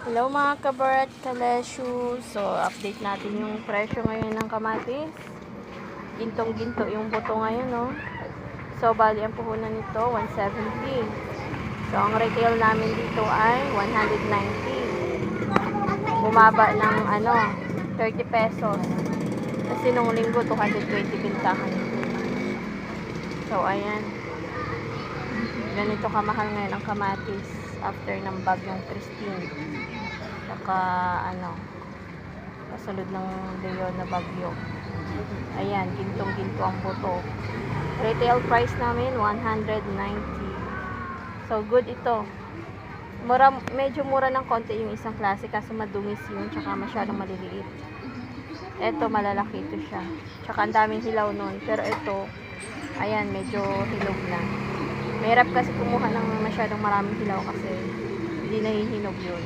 Hello mga kabarat kalesyo. So, update natin yung presyo ngayon ng kamatis. Gintong-ginto yung buto ngayon, no? So, bali ang puhunan nito, 170. So, ang retail namin dito ay 190. Bumaba ng, 30 pesos. Kasi nung linggo, 220 bintahan. So, ayan. Ganito kamahal ngayon ang kamatis after ng bagyong Christine. Saka kasunod ng Leon na bagyo. Ayan, gintong-ginto ang buto. Retail price namin 190. So good ito. Medyo mura ng konti yung isang klase kasi madumis yun, tsaka masyadong maliliit. Ito malalaki ito siya. Tsaka ang daming hilaw nun. Pero ito, ayan, medyo hinog na. Mahirap kasi kumuha ng masyadong maraming hilaw kasi hindi nahihinog yun.